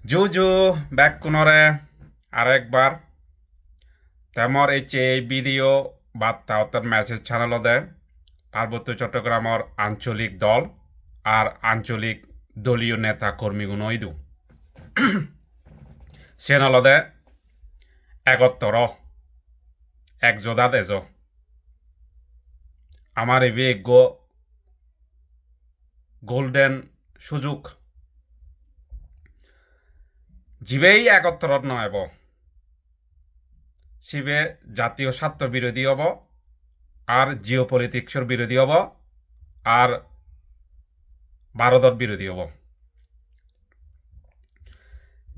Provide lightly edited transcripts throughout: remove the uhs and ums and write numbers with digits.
জুজু back কোনরে আরেকবার তেমর এই video বার্তা অর্থাৎ মেসেজ চ্যানেল দে পার্বত্য চট্টগ্রামের আঞ্চলিক দল আর আঞ্চলিক দলীয় নেতা কর্মীগুলো ইদু সেনলদে একত্তর একজোদা দেজ আমার এবে গোল্ডেন সুযোগ জিবেই একত্তরত নয়ব সিবে জাতীয় স্বার্থ বিরোধী হব আর জিও পলিটিক্সর বিরোধী হব আর ভারতর বিরোধী হব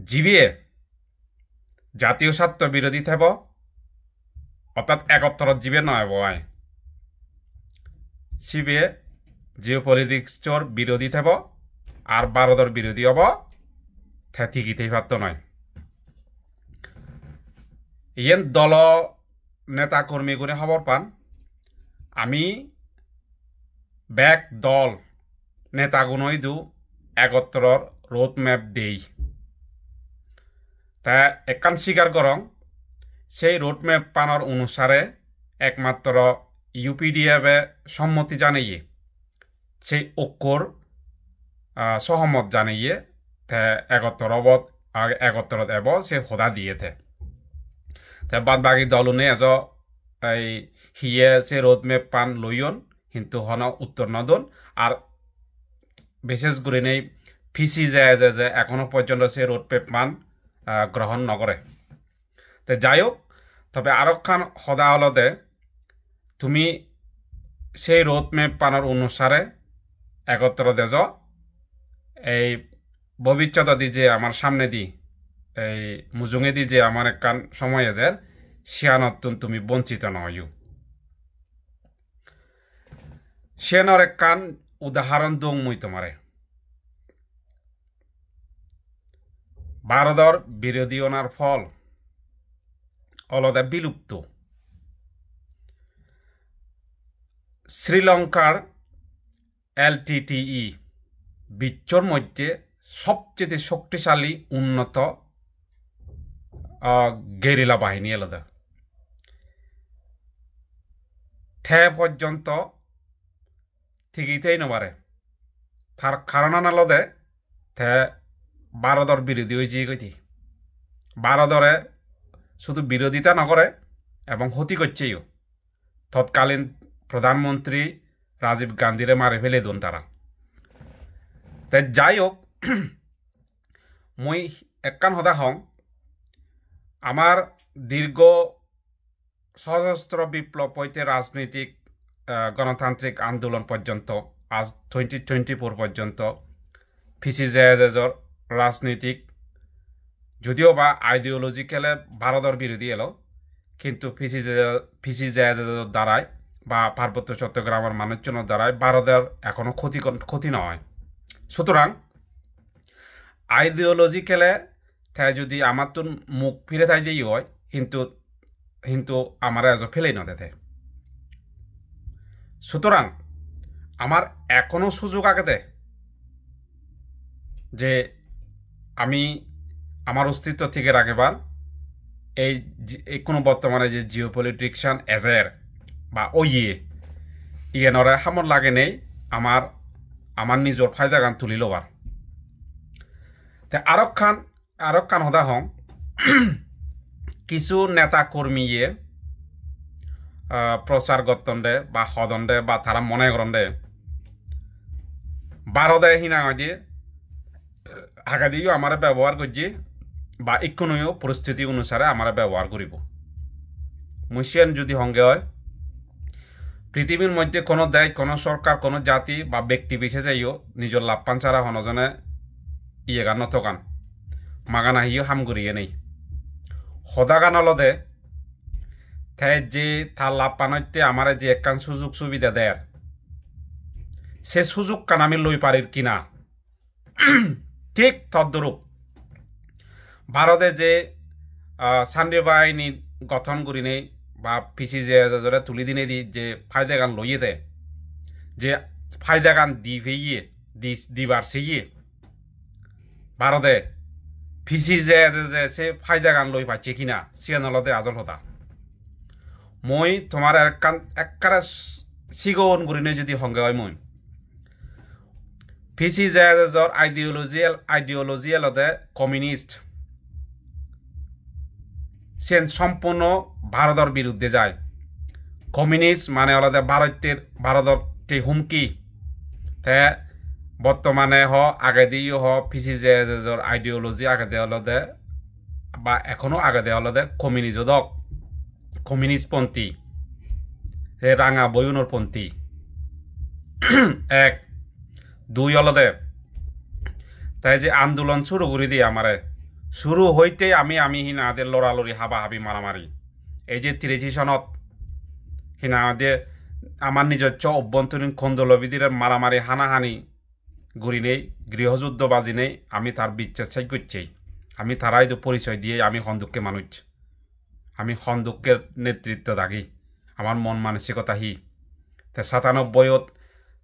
জিবিয়ে জাতীয় স্বার্থ বিরোধী থাকব অর্থাৎ একত্তরত জিবে নয় বয় সিবে জিও পলিটিক্সর বিরোধী থাকব আর ভারতর বিরোধী হব ঠিকই পারত নয় ইয়েন দল নেতা কর্মী করে খবর পান আমি ব্যাক দল নেতাগুনই দু একত্তরর রোড ম্যাপ দেই তা একান স্বীকার করং সেই রোড ম্যাপ পানোর অনুসারে একমাত্র ইউপিডিএফে সম্মতি জানাইয়ে সেই ঐক্যর সহমত জানাইয়ে একত্তরত এব সে হোদা দিয়েছে বাদ বাকি দলনে এই হিয়ে সে রোড ম্যাপ পান লইয়ন কিন্তু হন উত্তর নদন আর বিশেষ করে নেই ফিসি যায় যে এখনো পর্যন্ত সে রোড ম্যাপ মান গ্রহণ নকরে তো যাই হোক তবে আরক্ষণ সদা হলদে তুমি সেই রোড ম্যাপ পানোর অনুসারে একত্র দেজ এই ভবিষ্যৎ দি যে আমার সামনে দি এই মুজুঙে দি যে আমার একখান সময় আছে শিয়ানতুন তুমি বঞ্চিত নয় সেনর একখান উদাহরণ দং মুই তোমারে ভারতর বিরোধী অনার ফল অলদা বিলুপ্ত শ্রীলঙ্কার এলটিটিই বিশ্বর মধ্যে সবচেয়ে শক্তিশালী উন্নত গেরিলা বাহিনী আলাদা থে পর্যন্ত ঠিকইতেই নবারে তার কারণ আলাদে থে ভারতর বিরোধী হয়েছে কইতি ভারতরে শুধু বিরোধিতা নকরে এবং ক্ষতি করছেও তৎকালীন প্রধানমন্ত্রী রাজীব গান্ধীরে মারে ফেলে দন তারা তাই যাই হোক মই একখান সদা হং আমার দীর্ঘ সশস্ত্র বিপ্লব হইতে রাজনৈতিক গণতান্ত্রিক আন্দোলন পর্যন্ত আজ 2024 পর্যন্ত ফিসি জাহাজের রাজনৈতিক যদিও বা আইডিওলজিক্যালে ভারতের বিরোধী এলো কিন্তু ফিসি জাহাজের দ্বারাই বা পার্বত্য চট্টগ্রামের মানুষজনের দ্বারাই ভারতের এখনো ক্ষতি নয় সুতরাং আইডিওলজিক্যালে তাই যদি আমার তো মুখ ফিরে তাই দিই হয় কিন্তু আমার এজ ফেলেই না দেতে সুতরাং আমার এখনো সুযোগ আগেতে যে আমি আমার অস্তিত্ব থেকে রাখবার এই কোনো বর্তমানে যে জিও পলিটিক্সান এজের বা ইয়ে নরে হামর লাগে নেই আমার নিজের ফায়দা গান তুলি লবার তে আরক্ষান হদা হং কিছু নেতা কর্মীয়ে প্রচার গতন্দে বা হদন্দে বা তারা মনে করন্দে ভারতে হিনা দিয়ে হাগা দিও আমার ব্যবহার করছি বা ইকোনমিও পরিস্থিতি অনুসারে আমার ব্যবহার করিব মুসিয়ান যদি সঙ্গে হয় পৃথিবীর মধ্যে কোনো দেশ কোনো সরকার কোনো জাতি বা ব্যক্তি বিশেষেও নিজের লাভপান ছাড়া হনজনে ইয়ে গান নথকান মাগান আহিও হাম করিয়ে নেই সদাগান অলদে তাই যে তার লাভপান হইতে আমার যে একখান সুযোগ সুবিধা দেয় সে সুযোগ কান আমি লই পারির কিনা ঠিক তদ্রূপ ভারতে যে সান্ডি বাহিনী গঠন করি নেই বা পিসি যে তুলি দিনে দি যে ফায়দা গান লইয়ে দেয় যে ফায়দা গান দিবার সিয়ে ভারতে ফিসি যে সে ফায়দা গান লই পাচ্ছে কিনা সিয়ান হলদে আজল হতা মই তোমার এককারে সিগন গুরিনে যদি হংগে হয় মই ফিসি যে আইডিওলজিয়াল হতে কমিউনিস্ট সেন সম্পূর্ণ ভারতের বিরুদ্ধে যায় কমিউনিস্ট মানে হলদে ভারতের হুমকি তে বর্তমানে আগে দিয়েও ফিসি যে আইডিওলজি আগে দিয়ে হলদে বা এখনো আগে দিয়ে হলদে কমিউনিস্টপন্থী হে রাঙা বয়ুনর পন্থী এক দুই হলদে তাই যে আন্দোলন শুরু করে দিই আমারে শুরু হইতে আমি হিনাদের লড়ালড়ি হাবি মারামারি এই যে ৩০ সনত হিনাদের আমার নিজস্ব অভ্যন্তরীণ খন্দলবিদির মারামারি হানাহানি গুড়ি নেই গৃহযুদ্ধ বাজি নেই আমি তার বিশ্বাস করছি আমি তারাই তো পরিচয় দিয়ে আমি হন্দুককে মানুষ আমি হন্দুকের নেতৃত্ব থাকি আমার মন মানসিকতা হি তে ৯৭ত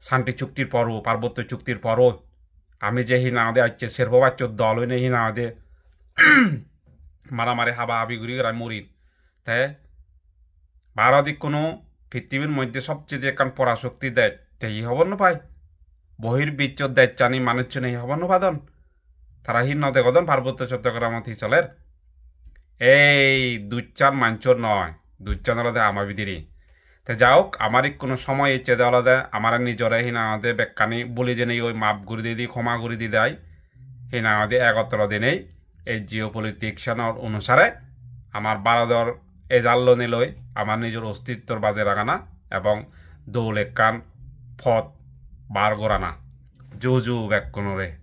শান্তি চুক্তির পরও পার্বত্য চুক্তির পরও আমি যে হিনাদে আসছে শেরবাচ্চর দল হইনে হিনাদে মারামারি হাবি ঘুরি গেলাম মরির তাই ভারত কোনো পৃথিবীর মধ্যে সবচেয়ে একখান পরাশক্তি দেয় তেই হব না পাই বহির্বিচ্ছর দায়িত্বানি মানুষ নেই হব না বাদন তারা হিন নদে গদন পার্বত্য চট্টগ্রামত হিচলের এই দুচ্চান মাঞ্চর নয় দুচ্চান হলদে আমার বিদিরি তে যাওক আমার কোনো সময় ইচ্ছে দেওয়া হলদে আমার নিজরে হিনাদে বেকানি বলি যে নেই ওই মাপ ঘুরি দিয়ে ক্ষমা ঘুরি দিয়ে দেয় হিনাদে একত্র দিনেই এই জিও পলিটিক্সানোর অনুসারে আমার ভারতর এজাল্য নিলই আমার নিজের অস্তিত্বর বাজে রাখানা এবং দৌলেকান ফত বার করানা জু ব্যাক কোনরে